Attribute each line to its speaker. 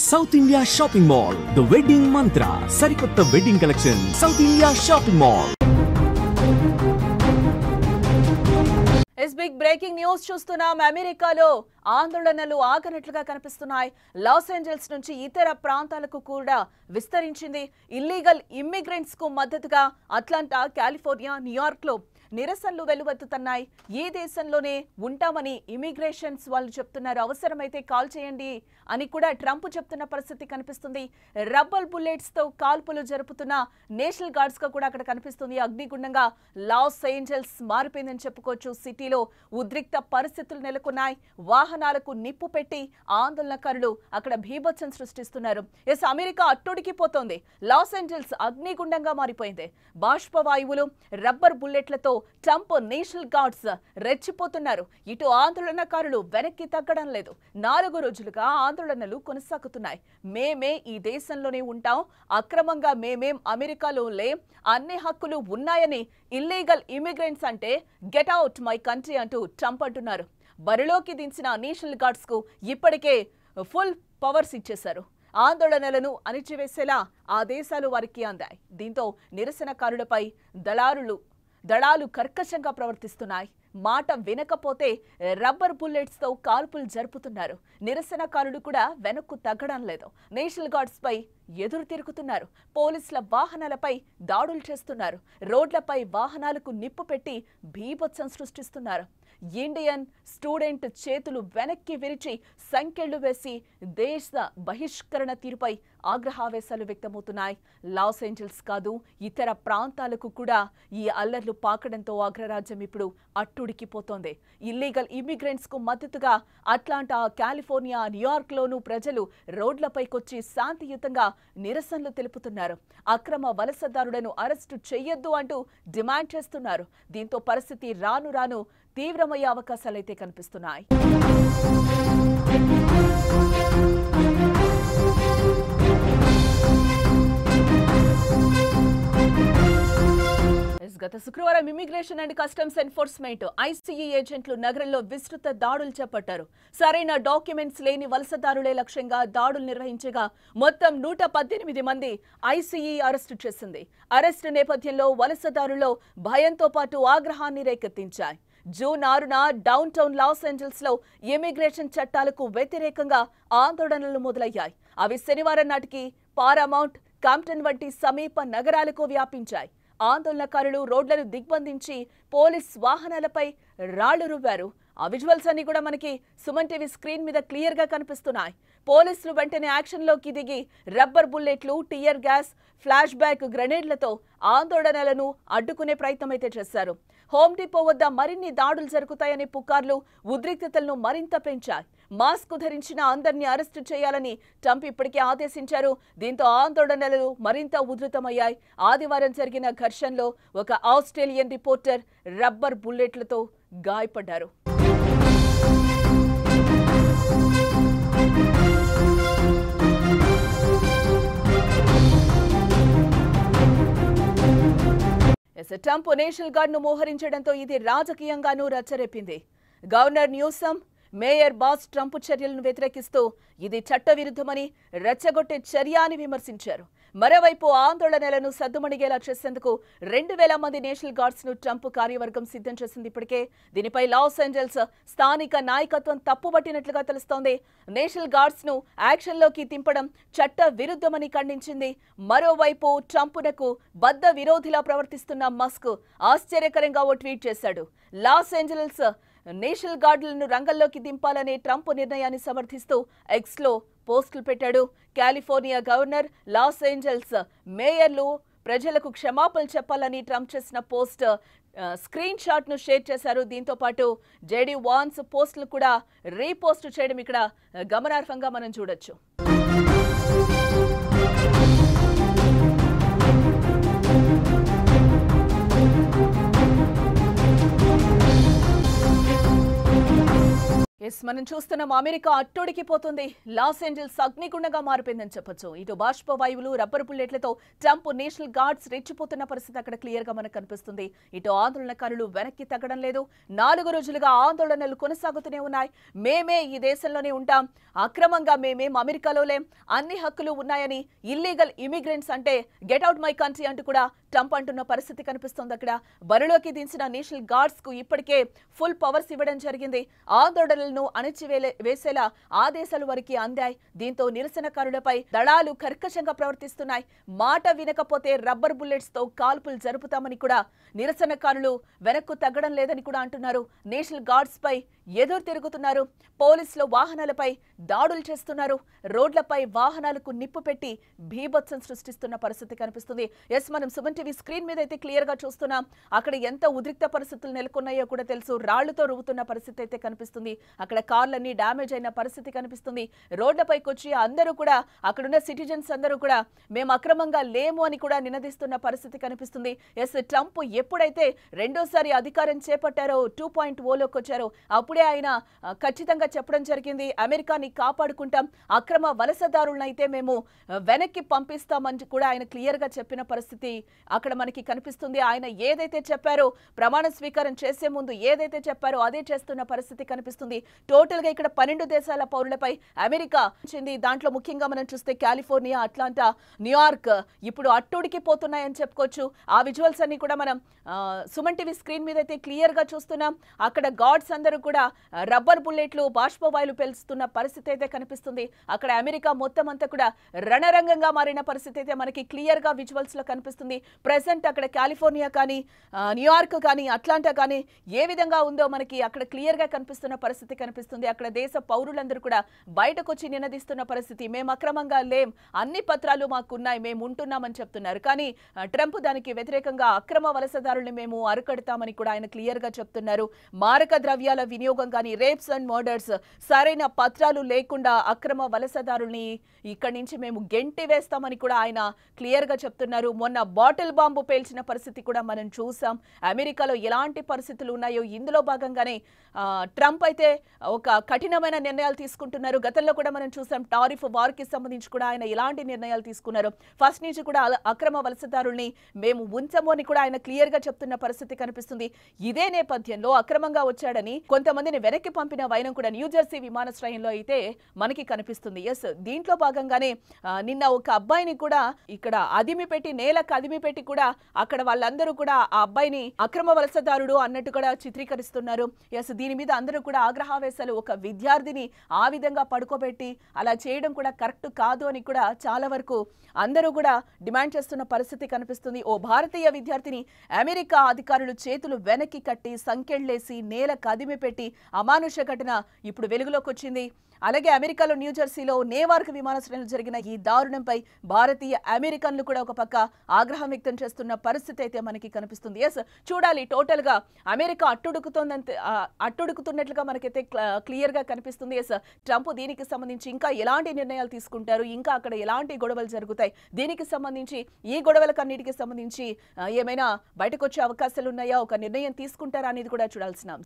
Speaker 1: South India shopping mall the wedding Mantra సరికొత్త wedding collection south India shopping mall.
Speaker 2: Big breaking news చూస్తున్నాం. అమెరికాలో ఆందోళనలు ఆగనట్లుగా కనిపిస్తున్నాయి. లాస్ ఏంజల్స్ నుంచి ఇతర ప్రాంతాలకు కూడా విస్తరించింది. ఇల్లీగల్ ఇమ్మిగ్రెంట్స్ కు మద్దతుగా అట్లాంటా, కాలిఫోర్నియా, న్యూయార్క్ లో నిరసనలు వెలువెత్తుతున్నాయి. ఈ దేశంలోనే ఉంటామని ఇమిగ్రేషన్స్ వాళ్ళు చెప్తున్నారు. అవసరమైతే కాల్ చేయండి అని కూడా ట్రంప్ చెప్తున్న పరిస్థితి కనిపిస్తుంది. రబ్బర్ బుల్లెట్స్ తో కాల్పులు జరుపుతున్న నేషనల్ గార్డ్స్ గా కూడా అక్కడ కనిపిస్తుంది. అగ్నిగుండంగా లాస్ ఏంజల్స్ మారిపోయిందని చెప్పుకోవచ్చు. సిటీలో ఉద్రిక్త పరిస్థితులు నెలకొన్నాయి. వాహనాలకు నిప్పు పెట్టి ఆందోళనకారులు అక్కడ భీభత్సం సృష్టిస్తున్నారు. అమెరికా అట్టుడికిపోతోంది. లాస్ ఏంజల్స్ అగ్నిగుండంగా మారిపోయింది. బాష్పవాయువులు, రబ్బర్ బుల్లెట్లతో ట్రంప్ నేషనల్ గార్డ్స్ రెచ్చిపోతున్నారు. ఇటు ఆందోళనకారులు వెనక్కి తగ్గడం లేదు. 4 రోజులుగా ఆందోళనలు కొనసాగుతున్నాయి. మేమే ఈ దేశంలోనే ఉంటాం, అక్రమంగా మేమేం అమెరికాలో లేం, అన్ని హక్కులు ఉన్నాయని ఇల్లీగల్ ఇమిగ్రెంట్స్ అంటే గెట్ అవుట్ మై కంట్రీ అంటూ ట్రంప్ అంటున్నారు. బరిలోకి దించిన నేషనల్ గార్డ్స్ కు ఇప్పటికే ఫుల్ పవర్స్ ఇచ్చేశారు. ఆందోళనలను అణిచివేసేలా ఆదేశాలు వారికి అందాయి. దీంతో నిరసనకారులపై దళాలు కర్కశంగా ప్రవర్తిస్తున్నాయి. మాట వినకపోతే రబ్బర్ బుల్లెట్స్ తో కాల్పులు జరుపుతున్నారు. నిరసనకారులు కూడా వెనక్కు తగ్గడం లేదు. నేషనల్ గార్డ్స్ పై ఎదురు తిరుగుతున్నారు. పోలీసుల వాహనాలపై దాడులు చేస్తున్నారు. రోడ్లపై వాహనాలకు నిప్పు పెట్టి భీభత్సం సృష్టిస్తున్నారు. ఇండియన్ స్టూడెంట్ చేతులు వెనక్కి విరిచి సంకెళ్లు వేసి దేశ బహిష్కరణ తీరుపై ఆగ్రహావేశాలు వ్యక్తమవుతున్నాయి. లాస్ ఏంజల్స్ కాదు, ఇతర ప్రాంతాలకు కూడా ఈ అల్లర్లు పాకడంతో అగ్రరాజ్యం ఇప్పుడు అట్టుడికిపోతోంది. ఇల్లీగల్ ఇమిగ్రెంట్స్ కు మద్దతుగా అట్లాంటా, కాలిఫోర్నియా, న్యూయార్క్ లోనూ ప్రజలు రోడ్లపైకొచ్చి శాంతియుతంగా నిరసనలు తెలుపుతున్నారు. అక్రమ వలసదారులను అరెస్టు చేయొద్దు అంటూ డిమాండ్ చేస్తున్నారు. దీంతో పరిస్థితి రాను రాను తీవ్రమయ్యే అవకాశాలైతే కనిపిస్తున్నాయి. గత శుక్రవారం immigration and customs enforcement ICE ఏజెంట్లు నగరంలో విస్తృత దాడులు చేపట్టారు. సరైన డాక్యుమెంట్స్ లేని వలసదారులే లక్ష్యంగా దాడులు నిర్వహించగా మొత్తం 118 మంది ఐసీఈ అరెస్టు చేసింది. అరెస్టు నేపథ్యంలో వలసదారుల్లో భయంతో పాటు ఆగ్రహాన్ని రేకెత్తించాయి. జూన్ 6న డౌన్ టౌన్ లాస్ ఏంజల్స్ లో ఇమిగ్రేషన్ చట్టాలకు వ్యతిరేకంగా ఆందోళనలు మొదలయ్యాయి. అవి శనివారం నాటికి పారామౌంట్, కాంప్టన్ వంటి సమీప నగరాలకు వ్యాపించాయి. ఆందోళనకారులు రోడ్లను దిగ్బంధించి పోలీస్ వాహనాలపై రాళ్లు రువ్వారు. ఆ విజువల్స్ అన్ని కూడా మనకి సుమన్ టీవీ స్క్రీన్ మీద క్లియర్ గా కనిపిస్తున్నాయి. పోలీసులు వెంటనే యాక్షన్లోకి దిగి రబ్బర్ బుల్లెట్లు, టియర్ గ్యాస్, ఫ్లాష్ బ్యాక్ గ్రెనేడ్లతో ఆందోళనలను అడ్డుకునే ప్రయత్నం అయితే చేశారు. హోమ్ డిపో వద్ద మరిన్ని దాడులు జరుగుతాయనే పుకార్లు ఉద్రిక్తతలను మరింత పెంచాయి. మాస్క్ ధరించిన అందరినీ అరెస్టు చేయాలని ట్రంప్ ఇప్పటికే ఆదేశించారు. దీంతో ఆందోళనలు మరింత ఉధృతమయ్యాయి. ఆదివారం జరిగిన ఘర్షణలో ఒక ఆస్ట్రేలియన్ రిపోర్టర్ రబ్బర్ బుల్లెట్లతో గాయపడ్డారు. ట్రంప్ నేషనల్ గార్డ్ ను మోహరించడంతో ఇది రాజకీయంగానూ రచ్చరేపింది. Governor Newsom, mayor Bass Trump చర్యలను వ్యతిరేకిస్తూ ఇది చట్టవిరుద్ధమని, రెచ్చగొట్టే చర్య అని విమర్శించారు. మరోవైపు ఆందోళనలను సద్దుమణిగేలా చేసేందుకు 2000 మంది నేషనల్ గార్డ్స్ ను ట్రంప్ కార్యవర్గం సిద్ధం చేసింది. ఇప్పటికే దీనిపై లాస్ ఏంజల్స్ స్థానిక నాయకత్వం తప్పుపట్టినట్లుగా తెలుస్తోంది. నేషనల్ గార్డ్స్ ను యాక్షన్లోకి దింపడం చట్ట విరుద్ధమని ఖండించింది. మరోవైపు ట్రంప్నకు బద్ద విరోధిలా ప్రవర్తిస్తున్న మస్క్ ఆశ్చర్యకరంగా ఓ ట్వీట్ చేశాడు. లాస్ ఏంజల్స్ నేషనల్ గార్డులను రంగంలోకి దింపాలనే ట్రంప్ నిర్ణయాన్ని సమర్థిస్తూ ఎక్స్ లో పోస్టులు పెట్టాడు. కాలిఫోర్నియా గవర్నర్, లాస్ ఏంజల్స్ మేయర్లు ప్రజలకు క్షమాపణలు చెప్పాలని ట్రంప్ చేసిన పోస్ట్ స్క్రీన్ షాట్ ను షేర్ చేశారు. దీంతో పాటు జేడీ వాన్స్ పోస్టులు కూడా రీపోస్ట్ చేయడం ఇక్కడ గమనార్హంగా మనం చూడొచ్చు. మనం చూస్తున్నాం అమెరికా అట్టుడికిపోతుంది. లాస్ ఏంజల్స్ అగ్నిగుండంగా మారిపోయిందని చెప్పొచ్చు. ఇటు బాష్ప వాయువులు, రబ్బర్ బుల్లెట్లతో ట్రంప్ నేషనల్ గార్డ్స్ రెచ్చిపోతున్న పరిస్థితి అక్కడ క్లియర్ గా మనకు కనిపిస్తుంది. ఇటు ఆందోళనకారులు వెనక్కి తగ్గడం లేదు. 4 రోజులుగా ఆందోళనలు కొనసాగుతూనే ఉన్నాయి. మేమే ఈ దేశంలోనే ఉంటాం, అక్రమంగా మేమేం అమెరికాలో లేం, అన్ని హక్కులు ఉన్నాయని, ఇల్లీగల్ ఇమిగ్రెంట్స్ అంటే గెట్ అవుట్ మై కంట్రీ అంటూ కూడా ట్రంప్ అంటున్న పరిస్థితి కనిపిస్తుంది. అక్కడ బరిలోకి దించిన నేషనల్ గార్డ్స్ కు ఇప్పటికే ఫుల్ పవర్స్ ఇవ్వడం జరిగింది. ఆందోళనలను అణచివేసేలా ఆదేశాలు వరకు అందాయి. దీంతో నిరసనకారులపై దళాలు కర్కశంగా ప్రవర్తిస్తున్నాయి. మాట వినకపోతే రబ్బర్ బుల్లెట్స్ తో కాల్పులు జరుపుతామని కూడా నిరసనకారులు వెనక్కు తగ్గడం లేదని కూడా అంటున్నారు. నేషనల్ గార్డ్స్ పై ఎదురు తిరుగుతున్నారు. పోలీసులు వాహనాలపై దాడులు చేస్తున్నారు. రోడ్లపై వాహనాలకు నిప్పు పెట్టి భీభత్సం సృష్టిస్తున్న పరిస్థితి కనిపిస్తుంది. మనం సుమన్ టీవీ స్క్రీన్ మీద అయితే క్లియర్ గా చూస్తున్నాం. అక్కడ ఎంత ఉద్రిక్త పరిస్థితులు నెలకొన్నాయో కూడా తెలుసు. రాళ్లతో రువ్వుతున్న పరిస్థితి అయితే కనిపిస్తుంది. అక్కడ కార్లన్నీ డ్యామేజ్ అయిన పరిస్థితి కనిపిస్తుంది. రోడ్లపైకి వచ్చి అందరూ కూడా అక్కడున్న సిటిజన్స్ అందరూ కూడా మేము అక్రమంగా లేము అని కూడా నినదిస్తున్న పరిస్థితి కనిపిస్తుంది. ట్రంప్ ఎప్పుడైతే రెండోసారి అధికారం చేపట్టారో 2.0లోకి వచ్చారో అప్పుడే ఆయన ఖచ్చితంగా చెప్పడం జరిగింది, అమెరికాని కాపాడుకుంటాం, అక్రమ వలసదారులను అయితే మేము వెనక్కి పంపిస్తామని కూడా ఆయన క్లియర్ గా చెప్పిన పరిస్థితి అక్కడ మనకి కనిపిస్తుంది. ఆయన ఏదైతే చెప్పారో, ప్రమాణ స్వీకారం చేసే ముందు ఏదైతే చెప్పారో అదే చేస్తున్న పరిస్థితి కనిపిస్తుంది. టోటల్ గా ఇక్కడ 12 దేశాల పౌరులపై అమెరికా వచ్చింది. దాంట్లో ముఖ్యంగా మనం చూస్తే కాలిఫోర్నియా, అట్లాంటా, న్యూయార్క్ ఇప్పుడు అట్టుడికి పోతున్నాయని చెప్పుకోవచ్చు. ఆ విజువల్స్ అన్ని కూడా మనం సుమన్ టీవీ స్క్రీన్ మీద అయితే క్లియర్ గా చూస్తున్నాం. అక్కడ గార్డ్స్ అందరూ కూడా రబ్బర్ బుల్లెట్లు, బాష్పవాయువులు పేల్చుతున్న పరిస్థితి అయితే కనిపిస్తుంది. అక్కడ అమెరికా మొత్తం అంతా కూడా రణరంగంగా మారిన పరిస్థితి అయితే మనకి క్లియర్ గా విజువల్స్ లో కనిపిస్తుంది. ప్రెసెంట్ అక్కడ కాలిఫోర్నియా కానీ, న్యూయార్క్ కానీ, అట్లాంటా కానీ ఏ విధంగా ఉందో మనకి అక్కడ క్లియర్ గా కనిపిస్తున్న పరిస్థితి కనిపిస్తుంది. అక్కడ దేశ పౌరులందరూ కూడా బయటకు వచ్చి నినదిస్తున్న పరిస్థితి. మేము అక్రమంగా లేం, అన్ని పత్రాలు మాకున్నాయి, మేము ఉంటున్నామని చెప్తున్నారు. కానీ ట్రంప్ దానికి వ్యతిరేకంగా అక్రమ వలసదారుల్ని మేము అరికడతామని కూడా ఆయన క్లియర్ గా చెప్తున్నారు. మారక ద్రవ్యాల వినియోగం కానీ, రేప్స్ అండ్ మర్డర్స్, సరైన పత్రాలు లేకుండా అక్రమ వలసదారుల్ని ఇక్కడి నుంచి మేము గెంటి వేస్తామని కూడా ఆయన క్లియర్ గా చెప్తున్నారు. మొన్న బాటిల్ బాంబు పేల్చిన పరిస్థితి కూడా మనం చూసాం. అమెరికాలో ఎలాంటి పరిస్థితులు ఉన్నాయో ఇందులో భాగంగానే ట్రంప్ అయితే ఒక కఠినమైన నిర్ణయాలు తీసుకుంటున్నారు. గతంలో కూడా మనం చూసాం టారిఫ్ వార్ కి సంబంధించి కూడా ఆయన ఎలాంటి నిర్ణయాలు తీసుకున్నారు. ఫస్ట్ నుంచి కూడా అక్రమ వలసదారుల్ని మేము ఉంచము అని కూడా ఆయన క్లియర్ గా చెప్తున్న పరిస్థితి కనిపిస్తుంది. ఇదే నేపథ్యంలో అక్రమంగా వచ్చాడని కొంతమందిని వెనక్కి పంపిన వైనం కూడా న్యూజెర్సీ విమానాశ్రయంలో అయితే మనకి కనిపిస్తుంది. దీంట్లో భాగంగానే నిన్న ఒక అబ్బాయిని కూడా ఇక్కడ అదిమి పెట్టి, నేలకు అదిమి పెట్టి కూడా అక్కడ వాళ్ళందరూ కూడా ఆ అబ్బాయిని అక్రమ వలసదారుడు అన్నట్టు కూడా చిత్రీకరిస్తున్నారు. దీని మీద అందరూ కూడా ఆగ్రహావేశాలు. ఒక విద్యార్థిని ఆ విధంగా పడుకోబెట్టి అలా చేయడం కూడా కరెక్ట్ కాదు అని కూడా చాలా వరకు అందరూ కూడా డిమాండ్ చేస్తున్న పరిస్థితి కనిపిస్తుంది. ఓ భారతీయ విద్యార్థిని అమెరికా అధికారులు చేతులు వెనక్కి కట్టి సంకెళ్లేసి నేల కదిమి పెట్టి అమానుష ఘటన ఇప్పుడు వెలుగులోకి వచ్చింది. అలాగే అమెరికాలో న్యూజెర్సీలో నేవార్క్ విమానాశ్రయంలో జరిగిన ఈ దారుణంపై భారతీయ అమెరికన్లు కూడా ఒక పక్క ఆగ్రహం వ్యక్తం చేస్తున్న పరిస్థితి అయితే మనకి కనిపిస్తుంది. చూడాలి, టోటల్ గా అమెరికా అట్టుడుకుతున్నట్లుగా మనకైతే క్లియర్ గా కనిపిస్తుంది. ట్రంప్ దీనికి సంబంధించి ఇంకా ఎలాంటి నిర్ణయాలు తీసుకుంటారు, ఇంకా అక్కడ ఎలాంటి గొడవలు జరుగుతాయి, దీనికి సంబంధించి ఈ గొడవలకన్నిటికి సంబంధించి ఏమైనా బయటకు వచ్చే అవకాశాలు ఉన్నాయా, ఒక నిర్ణయం తీసుకుంటారా అనేది కూడా చూడాల్సిన